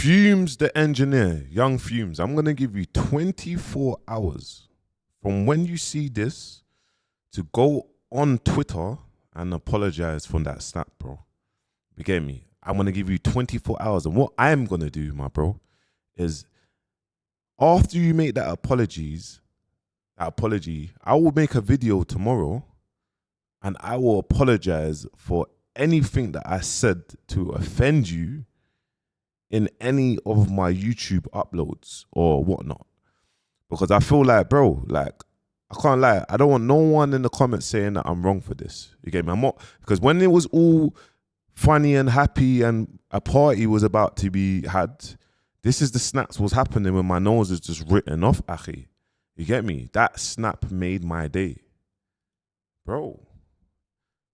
Fumez, the engineer, young Fumez, I'm going to give you 24 hours from when you see this to go on Twitter and apologize for that snap, bro. You get me? I'm going to give you 24 hours. And what I'm going to do, my bro, is after you make that apology, I will make a video tomorrow and I will apologize for anything that I said to offend you in any of my YouTube uploads or whatnot. Because I feel like, bro, like, I can't lie, I don't want no one in the comments saying that I'm wrong for this. You get me? I'm not, because when it was all funny and happy and a party was about to be had, this is the snaps was happening when my nose is just written off, akhi. You get me? That snap made my day. Bro,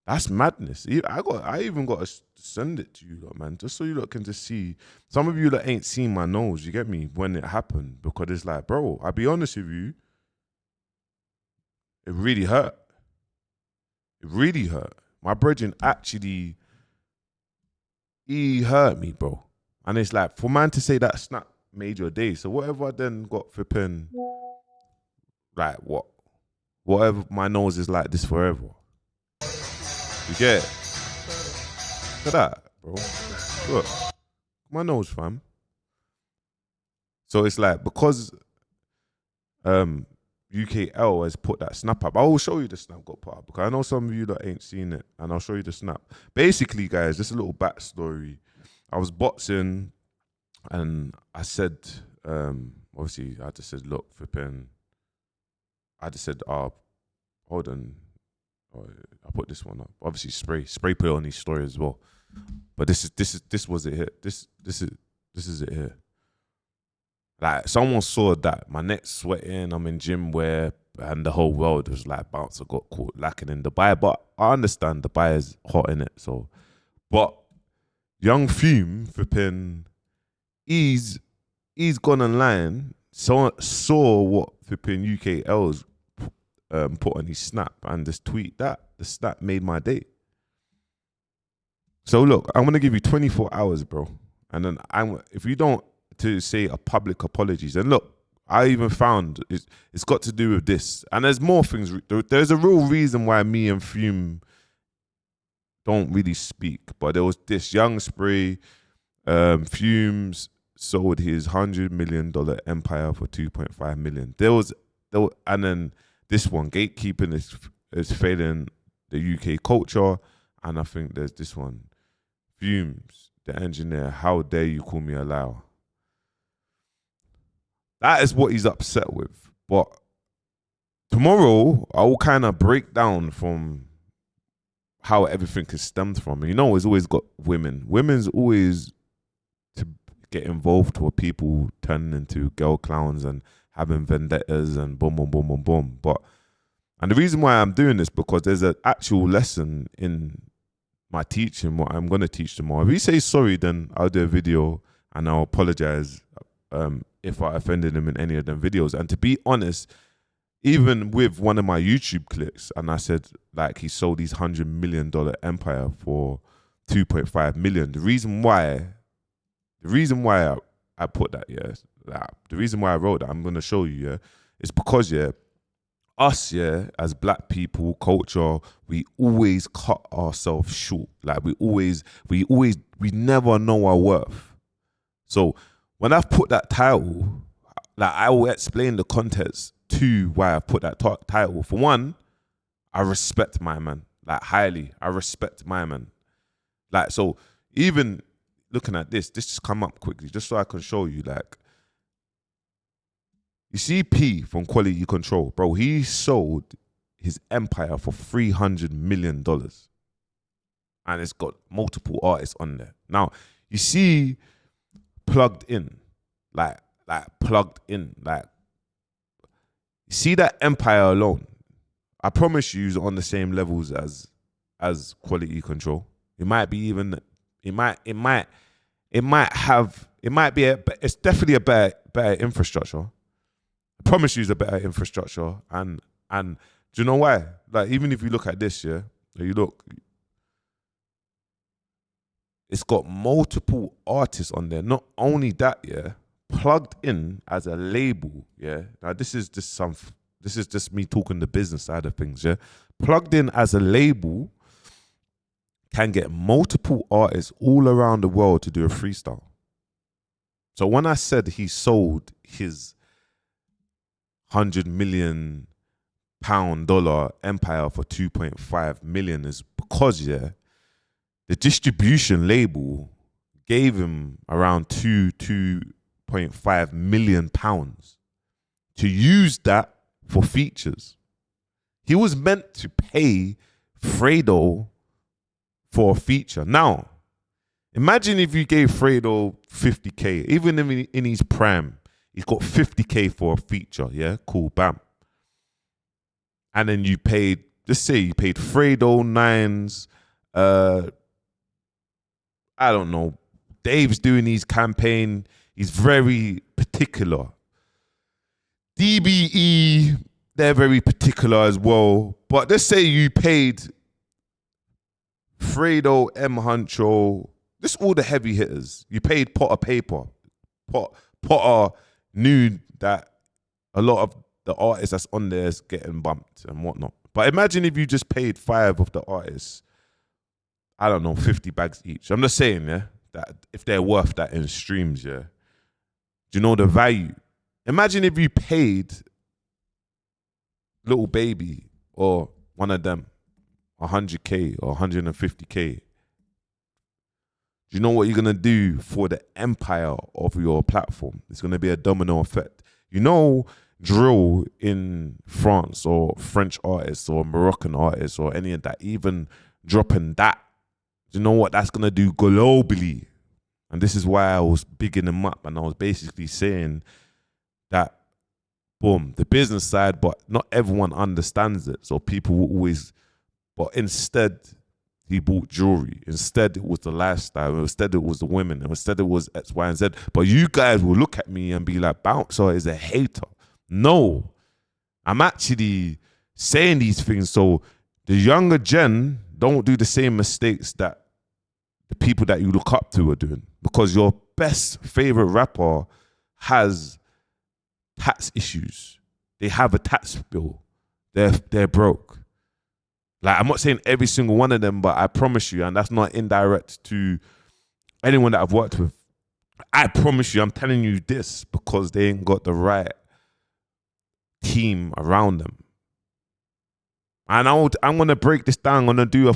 that's madness. I even got to send it to you lot, man, just so you lot can just see. Some of you that ain't seen my nose, you get me, when it happened, because it's like, bro, I'll be honest with you, it really hurt. It really hurt. My brethren actually, he hurt me, bro. And it's like, for man to say that snap made your day, so whatever I then got flipping, like what? Whatever, my nose is like this forever. You get it? Look at that, bro. Look, my nose, fam. So it's like, because UKL has put that snap up, I will show you the snap got put up, because I know some of you that ain't seen it, and I'll show you the snap. Basically, guys, just a little backstory. I was boxing, and I said, obviously, I just said, look, flipping. I just said, hold on. I put this one up. Obviously, spray put it on his story as well. But this was it here. This is it here. Like, someone saw that my neck's sweating, I'm in gym wear, and the whole world was like, bouncer got caught lacking in Dubai. But I understand Dubai is hot in it. So, but young Fumez flipping, he's gone online, saw what flipping UKL's put on his snap, and this tweet, the snap made my day. So look, I'm gonna give you 24 hours, bro, and then if you don't to say a public apologies, and look, I even found it's got to do with this, and there's more things. There's a real reason why me and Fumez don't really speak, but there was this young spray. Fumez sold his $100 million empire for 2.5 million. And then this one, gatekeeping is failing the UK culture. And I think there's this one, Fumez, the engineer, how dare you call me a liar? That is what he's upset with. But tomorrow, I will kind of break down from how everything is stemmed from. And you know, it's always got women. Women's always to get involved with people turning into girl clowns and having vendettas and boom, boom, boom, boom, boom. And the reason why I'm doing this, because there's an actual lesson in my teaching, what I'm going to teach tomorrow. If he says sorry, then I'll do a video and I'll apologize if I offended him in any of them videos. And to be honest, even with one of my YouTube clips, and I said, like, he sold his $100 million empire for 2.5 million. The reason why I put that, yeah, like, the reason why I wrote that, I'm gonna show you, yeah, it's because, yeah, us, yeah, as black people, culture, we always cut ourselves short. Like, we never know our worth. So when I've put that title, like, I will explain the context to why I put that title. For one, I respect my man, like, highly. I respect my man. Like, so even looking at this just come up quickly, just so I can show you, like, you see P from Quality Control, bro, he sold his empire for $300 million. And it's got multiple artists on there. Now, you see Plugged In, like Plugged In, like, you see that empire alone, I promise you, is on the same levels as Quality Control. It might be even, it's definitely a better infrastructure. I promise you, it's a better infrastructure. And do you know why? Like, even if you look at this, yeah, you look, It's got multiple artists on there. Not only that, yeah, plugged in as a label, yeah. Now this is just me talking the business side of things, yeah. Plugged in as a label can get multiple artists all around the world to do a freestyle. So when I said he sold his $100 million empire for 2.5 million is because, yeah, the distribution label gave him around 2.5 million pounds to use that for features. He was meant to pay Fredo for a feature. Now, imagine if you gave Fredo 50k, even in his prime, he's got 50k for a feature. Yeah, cool, bam. And then you paid, just say you paid Fredo, Nines, I don't know, Dave's doing his campaign. He's very particular. DBE, they're very particular as well. But let's say you paid Fredo, M Huncho, just all the heavy hitters. You paid Potter Paper. Potter knew that a lot of the artists that's on there is getting bumped and whatnot. But imagine if you just paid 5 of the artists, I don't know, 50 bags each. I'm just saying, yeah, that if they're worth that in streams, yeah. Do you know the value? Imagine if you paid Little Baby or one of them 100k or 150k. Do you know what you're going to do for the empire of your platform? It's going to be a domino effect. You know, drill in France or French artists or Moroccan artists or any of that, even dropping that, do you know what that's going to do globally? And this is why I was bigging them up, and I was basically saying that, boom, the business side, but not everyone understands it. So people will always, but instead, he bought jewelry. Instead, it was the lifestyle. Instead, it was the women. Instead, it was X, Y, and Z. But you guys will look at me and be like, Bouncer is a hater. No, I'm actually saying these things so the younger gen don't do the same mistakes that the people that you look up to are doing. Because your best favorite rapper has tax issues. They have a tax bill. They're broke. Like, I'm not saying every single one of them, but I promise you, and that's not indirect to anyone that I've worked with, I promise you, I'm telling you this because they ain't got the right team around them. And I'm going to break this down. I'm going to do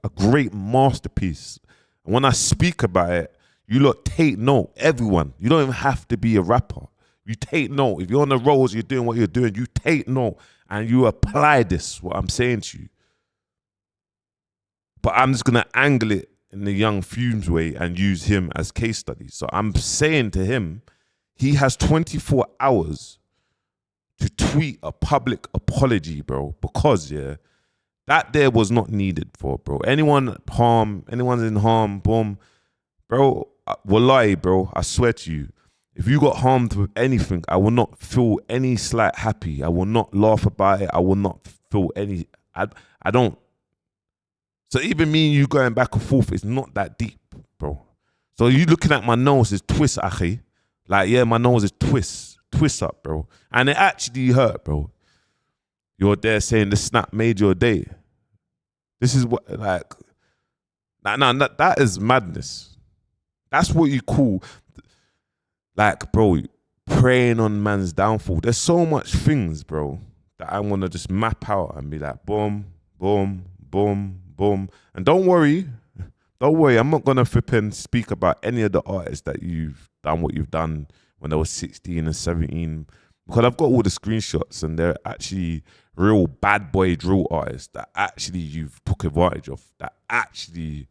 a great masterpiece. And when I speak about it, you lot take note, everyone. You don't even have to be a rapper. You take note. If you're on the roads, you're doing what you're doing, you take note and you apply this, what I'm saying to you. But I'm just going to angle it in the young Fumez way and use him as case study. So I'm saying to him, he has 24 hours to tweet a public apology, bro, because, yeah, that there was not needed for, bro. Anyone's in harm, boom, bro, wallahi, bro, I swear to you, if you got harmed with anything, I will not feel any slight happy. I will not laugh about it. I will not feel any, I don't. So even me and you going back and forth, it's not that deep, bro. So you looking at my nose is twist, akhi. Like, yeah, my nose is twist up, bro. And it actually hurt, bro. You're there saying the snap made your day. This is what, like, that is madness. That's what you call, like, bro, preying on man's downfall. There's so much things, bro, that I want to just map out and be like, boom, boom, boom, boom. And don't worry, I'm not going to flip and speak about any of the artists that you've done what you've done when they were 16 and 17, because I've got all the screenshots and they're actually real bad boy drill artists that actually you've took advantage of, that actually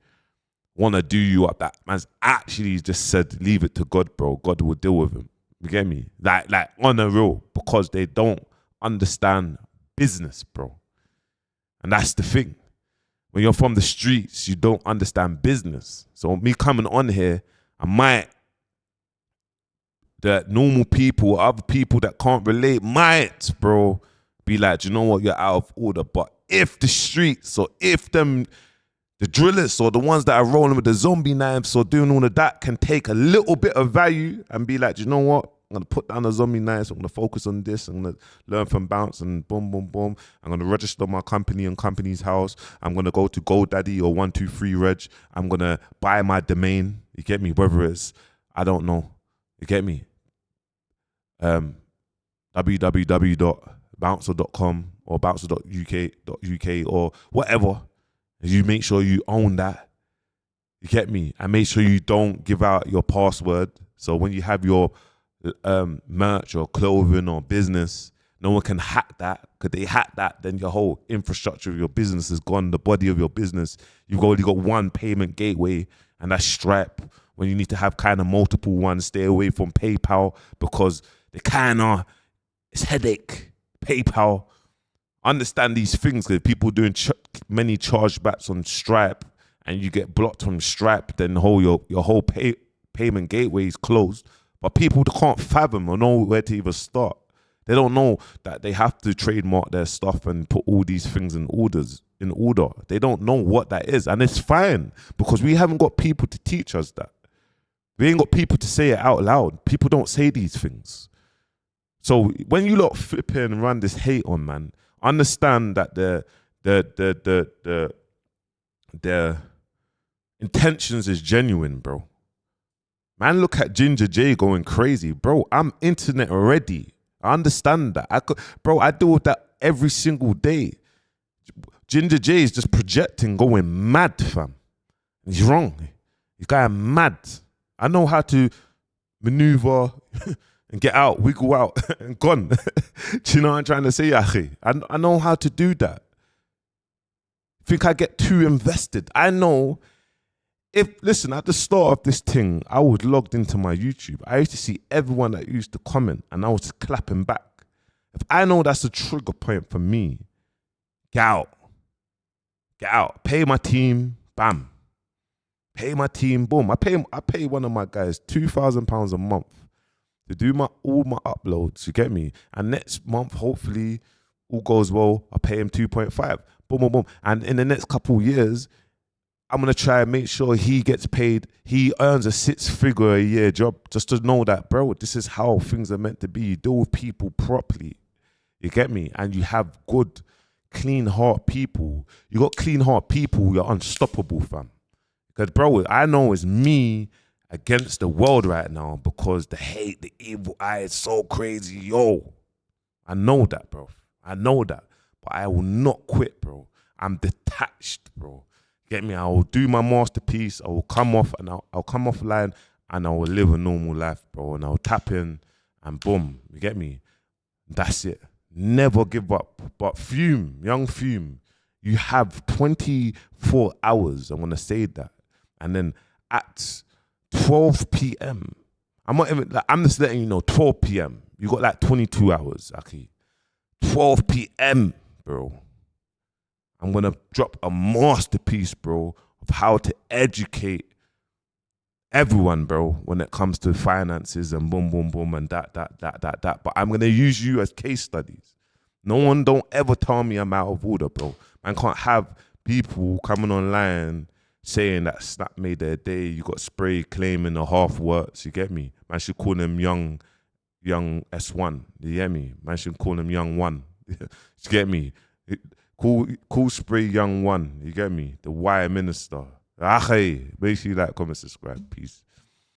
want to do you up, that man's actually just said, leave it to God, bro. God will deal with him. You get me? Like on the real, because they don't understand business, bro. And that's the thing. When you're from the streets, you don't understand business. So me coming on here, I might, that normal people, other people that can't relate might, bro, be like, do you know what, you're out of order. But if the streets or if them The drillers or the ones that are rolling with the zombie knives or doing all of that can take a little bit of value and be like, you know what? I'm going to put down the zombie knives. I'm going to focus on this. I'm going to learn from Bounce and boom, boom, boom. I'm going to register my company on Company's House. I'm going to go to GoDaddy or 123 Reg. I'm going to buy my domain. You get me? Whether it's, I don't know. You get me? www.bouncer.com or bouncer.uk or whatever. You make sure you own that. You get me? And make sure you don't give out your password. So when you have your merch or clothing or business, no one can hack that. Because they hack that, then your whole infrastructure of your business is gone. The body of your business, you've only got one payment gateway, and that's Stripe. When you need to have kind of multiple ones, stay away from PayPal because they kind of, it's headache. PayPal. Understand these things because people doing many chargebacks on Stripe and you get blocked on Stripe, then your whole payment gateway is closed. But people can't fathom or know where to even start. They don't know that they have to trademark their stuff and put all these things in order. They don't know what that is. And it's fine because we haven't got people to teach us that. We ain't got people to say it out loud. People don't say these things. So when you lot flip in and run this hate on, man, understand that the intentions is genuine, bro. Man, look at Ginger J going crazy, bro. I'm internet ready. I understand that. I deal with that every single day. Ginger J is just projecting, going mad, fam. He's wrong. He's going mad. I know how to maneuver and get out, wiggle out, and gone. Do you know what I'm trying to say, Achi? I know how to do that. Think I get too invested. I know listen, at the start of this thing, I was logged into my YouTube. I used to see everyone that used to comment and I was just clapping back. If I know that's a trigger point for me, get out. Get out. Pay my team, bam. Pay my team, boom. I pay one of my guys £2,000 a month to do all my uploads, you get me? And next month, hopefully, all goes well, I pay him 2.5. Boom, boom, boom. And in the next couple of years, I'm going to try and make sure he gets paid. He earns a 6-figure a year job just to know that, bro, this is how things are meant to be. You deal with people properly, you get me? And you have good, clean heart people. You got clean heart people, you're unstoppable, fam. Because, bro, I know it's me against the world right now because the hate, the evil eye is so crazy. Yo, I know that, bro. I know that. But I will not quit, bro. I'm detached, bro. Get me? I will do my masterpiece. I will come off and I'll come offline and I will live a normal life, bro. And I'll tap in and boom. You get me? That's it. Never give up. But Fume, young Fume, you have 24 hours. I'm going to say that. And then at 12 p.m. I'm just letting you know, 12 p.m. You got like 22 hours, okay? 12 p.m., bro. I'm going to drop a masterpiece, bro, of how to educate everyone, bro, when it comes to finances and boom, boom, boom, and that. But I'm going to use you as case studies. No one don't ever tell me I'm out of order, bro. Man can't have people coming online saying that Snap made their day. You got Spray claiming the half works. You get me? Man should call them young S1. You get me? Man should call them young one. You get me? Cool Spray young one. You get me? The wire minister. Make sure you like, comment, subscribe. Peace.